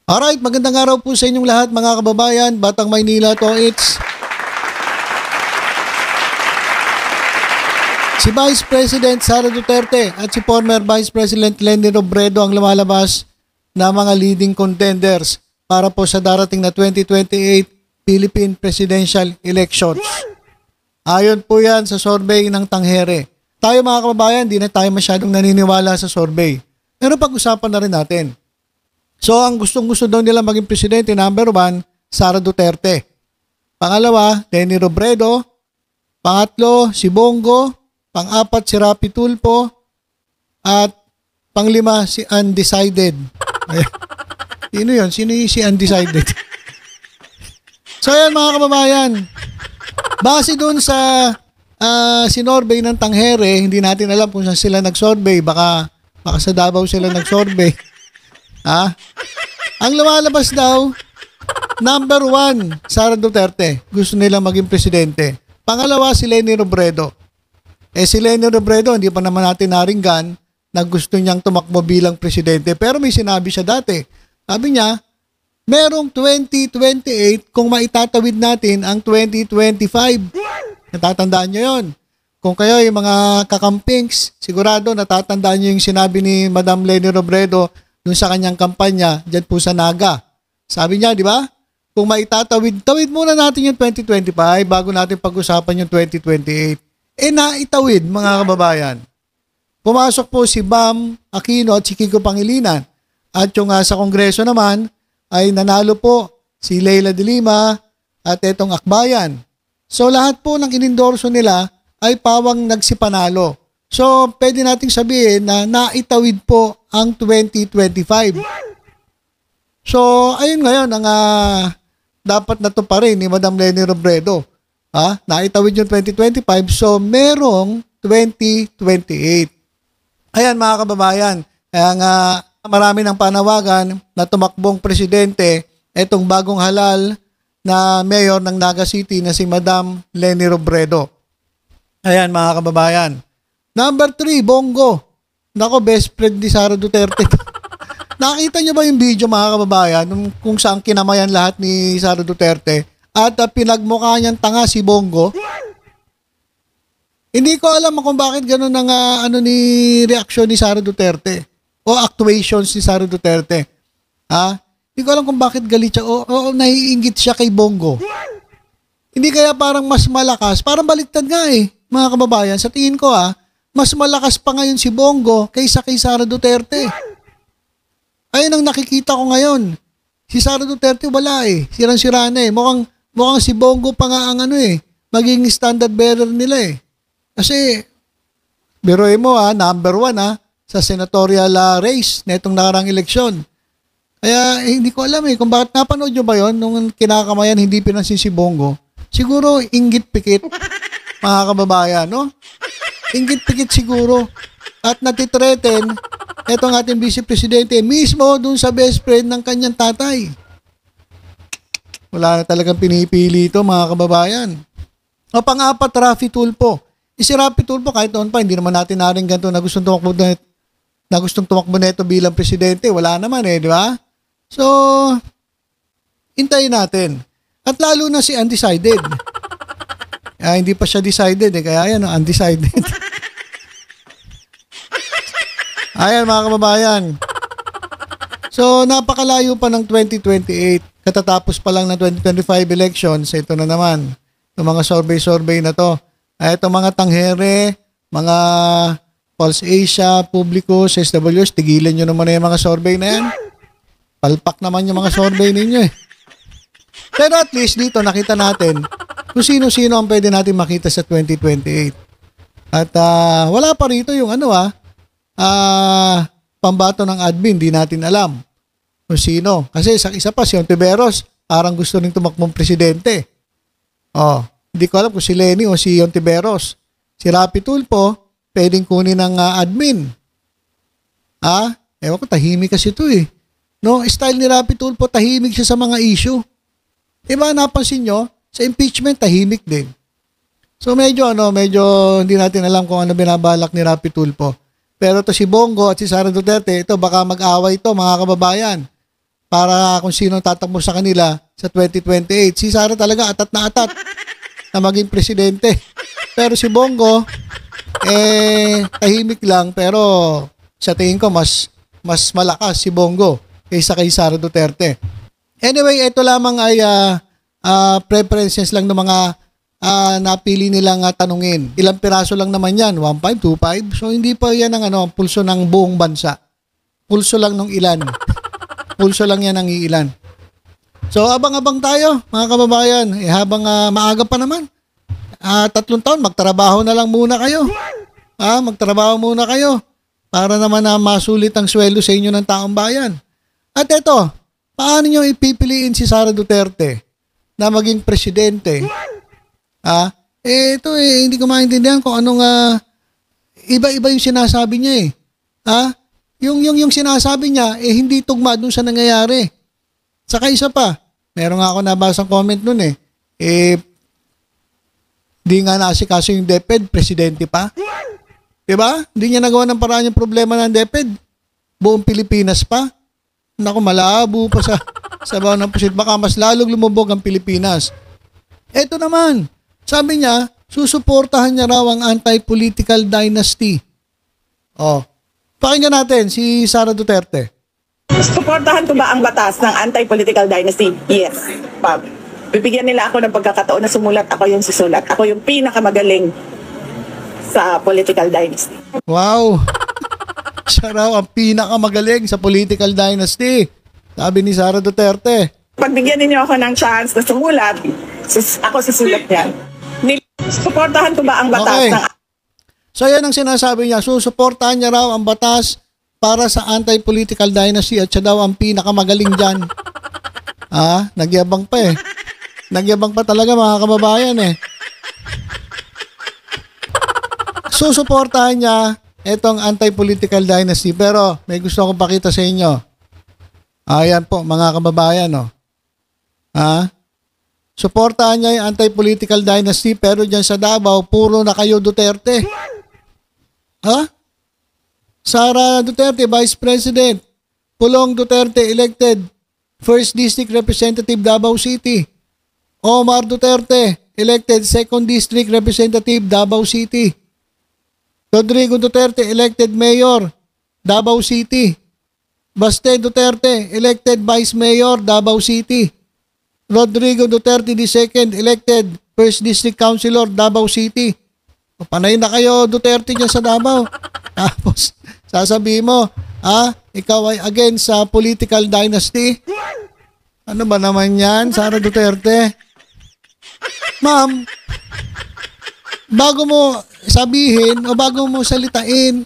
Alright, magandang araw po sa inyong lahat mga kababayan. Batang Maynila to, it's si Vice President Sara Duterte at si former Vice President Leni Robredo ang lumalabas na mga leading contenders para po sa darating na 2028 Philippine Presidential Elections. Ayon po yan sa survey ng Tanghere. Tayo mga kababayan, di na tayo masyadong naniniwala sa survey. Pero pag-usapan na rin natin. So, ang gustong-gusto daw nila maging presidente, number 1, Sara Duterte. Pangalawa, Leni Robredo. Pangatlo, si Bongo. Pang-apat, si Rapi Tulfo. At panglima, si Undecided. Ayan. Sino yun? Sino yung si Undecided? So, ayan mga kababayan. Base dun sa sinorvey ng Tanghere, hindi natin alam kung saan sila nag-survey. Baka sa Davao sila nag-survey. Ang lumalabas daw, number 1, Sara Duterte. Gusto nila maging presidente. Pangalawa, si Leni Robredo. Si Leni Robredo, hindi pa naman natin naringgan na gusto niyang tumakbo bilang presidente. Pero may sinabi siya dati. Sabi niya, merong 2028 kung maitatawid natin ang 2025. Natatandaan niyo yon. Kung kayo yung mga kakampings, sigurado natatandaan niyo yung sinabi ni Madam Leni Robredo dun sa kanyang kampanya, dyan po sa Naga. Sabi niya, di ba? Kung tawid muna natin yung 2025 bago natin pag-usapan yung 2028. Naitawid, mga kababayan. Pumasok po si Bam Aquino at si Kiko Pangilinan. At yung sa Kongreso naman, ay nanalo po si Leila de Lima at etong Akbayan. So lahat po ng inendorso nila ay pawang nagsipanalo. So, pwede nating sabihin na naitawid po ang 2025. So, ayun ngayon ang dapat na to pa rin ni Madam Leni Robredo. Naitawid yung 2025, so merong 2028. Ayan mga kababayan, kaya nga marami ng panawagan na tumakbong presidente itong bagong halal na mayor ng Naga City na si Madam Leni Robredo. Ayan mga kababayan. Number 3, Bongo. Nako, best friend ni Sara Duterte. Nakita niyo ba yung video mga kababayan kung saan kinamayan lahat ni Sara Duterte at pinagmukha niyang tanga si Bongo? Hindi ko alam kung bakit gano'n ang reaksyon ni Sara Duterte o actuations ni Sara Duterte. Hindi ko alam kung bakit galit siya o naiinggit siya kay Bongo. Hindi kaya parang mas malakas, parang baliktad nga mga kababayan. Sa tingin ko mas malakas pa ngayon si Bongo kaysa kay Sara Duterte. Ayun ang nakikita ko ngayon. Si Sara Duterte wala Sirang-sira na Mukhang si Bongo pa nga ang maging standard bearer nila Kasi, biruin mo number 1 sa senatorial race na itong nakarang eleksyon. Kaya hindi ko alam kung bakit napanood nyo ba yon nung kinakamayan hindi pinansin si Bongo. Siguro inggit pikit mga kababayan, no? Inggit-pikit siguro at natitreten etong ating vice presidente mismo dun sa best friend ng kanyang tatay. Wala na talagang pinipili ito mga kababayan. O pang-apat, Rapi Tulfo. Si Rapi Tulfo kahit noon pa hindi naman natin naringgan to na gustong tumakbo na ito bilang presidente. Wala naman di ba? So, hintayin natin. At lalo na si Undecided. Hindi pa siya decided kaya yan undecided. Ayan mga kababayan. So napakalayo pa ng 2028. Katatapos pa lang ng 2025 elections. Ito na naman. Itong mga survey na to. Itong mga Tanghere, mga Pulse Asia, Publico, SWS, tigilan nyo naman yung mga survey na yan. Palpak naman yung mga survey ninyo Pero at least dito nakita natin kung sino-sino ang pwede natin makita sa 2028. At wala pa rito yung pambato ng admin, di natin alam kung sino. Kasi isa pa si Ontiveros, parang gusto rin tumakbong presidente. Hindi ko alam kung si Leni o si Ontiveros. Si Rapi Tulfo, pwedeng kunin ng admin. Ewan ko, tahimik kasi ito No, style ni Rapi Tulfo, tahimik siya sa mga issue. Diba, napansin nyo? Sa impeachment, tahimik din. So medyo hindi natin alam kung ano binabalak ni Rapi Tulfo. Pero to si Bongo at si Sara Duterte, ito baka mag-away ito mga kababayan. para kung sino tatakbo sa kanila sa 2028. Si Sara talaga atat na maging presidente. Pero si Bongo, tahimik lang, pero sa tingin ko mas malakas si Bongo kaysa kay Sara Duterte. Anyway, ito lamang ay preferences lang ng mga napili nilang tanungin. Ilang piraso lang naman yan, 1.5, 2.5. So hindi pa yan ang pulso ng buong bansa. Pulso lang ng ilan. Pulso lang yan ng ilan. So abang-abang tayo mga kababayan. Habang maaga pa naman. 3 taon, magtrabaho na lang muna kayo. Magtrabaho muna kayo para naman masulit ang sweldo sa inyo ng taong bayan. At ito, paano nyo ipipiliin si Sara Duterte na maging presidente? Hindi ko maintindihan kung anong iba-iba yung sinasabi niya eh. Yung sinasabi niya hindi tugma dun sa nangyayari. Saka isa pa, meron nga ako nabasang comment nun di nga naasikaso yung DepEd, presidente pa. Diba? Hindi niya nagawa ng paraan yung problema ng DepEd. Buong Pilipinas pa. Naku, malabo pa sa bawah ng pusit. Baka mas lalong lumubog ang Pilipinas. Ito naman, sabi niya, susuportahan niya raw ang anti-political dynasty. Pakinggan natin si Sara Duterte. Suportahan ko ba ang batas ng anti-political dynasty? Yes, Bob. Bibigyan nila ako ng pagkakataon na sumulat. Ako yung susulat. Ako yung pinakamagaling sa political dynasty. Wow! Siya raw ang pinakamagaling sa political dynasty. Sabi ni Sara Duterte. Pagbigyan ninyo ako ng chance na sumulat, ako susulat yan. Suportahan ko ba ang batas ng... So yan ang sinasabi niya. Susuportahan niya raw ang batas para sa anti-political dynasty at siya daw ang pinakamagaling dyan. Nagyabang pa eh. Nagyabang pa talaga mga kababayan eh. Susuportahan niya itong anti-political dynasty. Pero may gusto akong pakita sa inyo. Ayan po mga kababayan. Suportahan niya yung anti-political dynasty pero dyan sa Davao, puro na kayo Duterte. Sara Duterte, Vice President. Pulong Duterte, elected. First District Representative, Davao City. Omar Duterte, elected 2nd District Representative, Davao City. Rodrigo Duterte, elected Mayor, Davao City. Baste Duterte, elected Vice Mayor, Davao City. Rodrigo Duterte II, elected 1st District Councilor, Davao City. Panay na kayo Duterte dyan sa Davao. Tapos, sasabihin mo, ikaw ay against sa political dynasty? Ano ba naman yan, Sara Duterte? Ma'am, bago mo sabihin o bago mo salitain,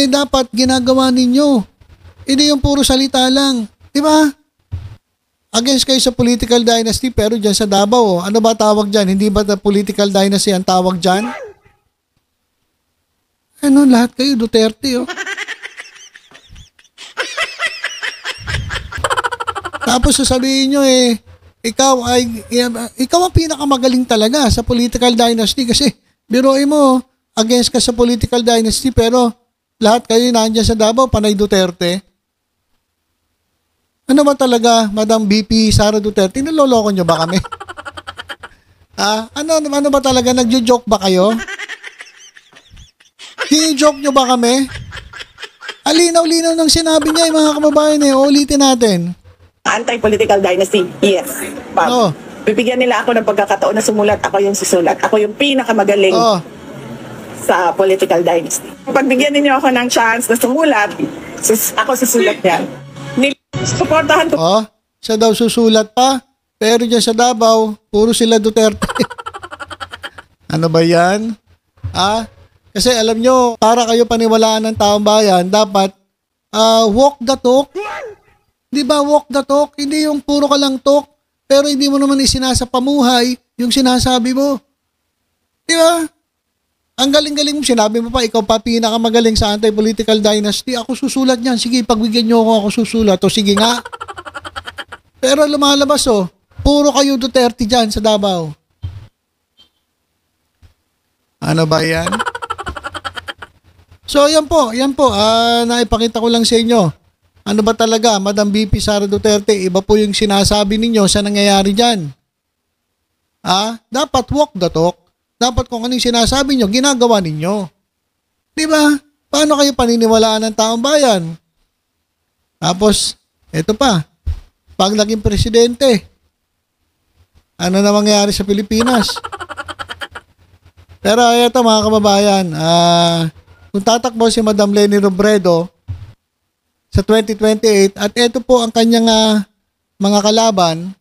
dapat ginagawa ninyo. Hindi yung puro salita lang. Diba? Against kayo sa political dynasty pero dyan sa Davao, ano ba tawag dyan? Hindi ba political dynasty ang tawag dyan? Lahat kayo Duterte, Tapos sasabihin nyo ikaw ang pinakamagaling talaga sa political dynasty kasi biruin mo, against ka sa political dynasty pero lahat kayo nandiyan sa Davao, panay Duterte. Ano ba talaga, Madam BP Sara Duterte? Niloloko nyo ba kami? Ano ba talaga? Nagjo-joke ba kayo? Gini-joke nyo ba kami? Alinaw-linaw ng sinabi niya mga kababayan ulitin natin. Anti-political dynasty, yes, Bob. Bibigyan nila ako ng pagkakataon na sumulat. Ako yung susulat. Ako yung pinakamagaling sa political dynasty. Pagbigyan ninyo ako ng chance na sumulat, ako susulat yan. Suportahan ko. Siya daw susulat pa. Pero dyan sa Davao, puro sila Duterte. Ano ba yan? Kasi alam nyo, para kayo paniwalaan ng taong bayan, dapat walk the talk. Di ba walk the talk? Hindi yung puro ka lang talk, pero hindi mo naman isinasapamuhay yung sinasabi mo. Di ba? Ang galing-galing mo, sinabi mo pa, ikaw pa pinakamagaling sa anti-political dynasty. Ako susulat niyan. Sige, pagbigyan nyo ako susulat. O sige nga. Pero lumalabas puro kayo Duterte dyan sa Davao. Ano ba yan? So, yan po. Naipakita ko lang sa inyo Ano ba talaga, Madam VP Sara Duterte, iba po yung sinasabi ninyo sa nangyayari dyan. Dapat walk the talk. Dapat kung ano yung sinasabi nyo, ginagawa ninyo. Di ba? Paano kayo paniniwalaan ng taong bayan? Tapos, eto pa, pag naging presidente, ano na mangyayari sa Pilipinas? Pero eto mga kababayan, kung tatakbo si Madam Leni Robredo sa 2028 at ito po ang kanyang mga kalaban,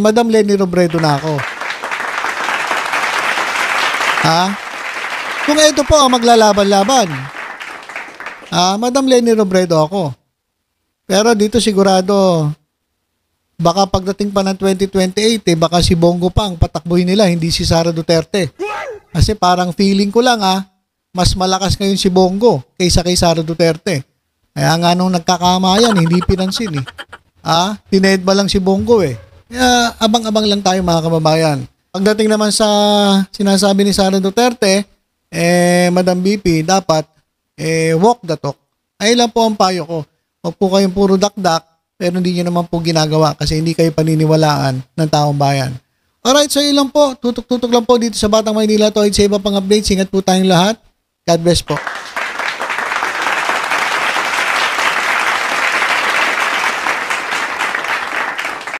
Madam Leni Robredo na ako. Kung ito po ang maglalaban-laban, Madam Leni Robredo ako. Pero dito sigurado, baka pagdating pa ng 2028, baka si Bongo pa ang patakbuhin nila, hindi si Sara Duterte. Kasi parang feeling ko lang mas malakas ngayon si Bongo kaysa kay Sara Duterte. Kaya nga nung nagkakamayan, hindi pinansin tinedba lang si Bongo Kaya abang-abang lang tayo mga kababayan. Pagdating naman sa sinasabi ni Sara Duterte, Madam BP, dapat walk the talk. Ay lang po ang payo ko. Huwag po kayong puro dakdak, pero hindi nyo naman po ginagawa kasi hindi kayo paniniwalaan ng taong bayan. Alright, so yun lang po. Tutok-tutok lang po dito sa Batang Maynila. Sa iba pang updates, ingat po tayong lahat. God bless po.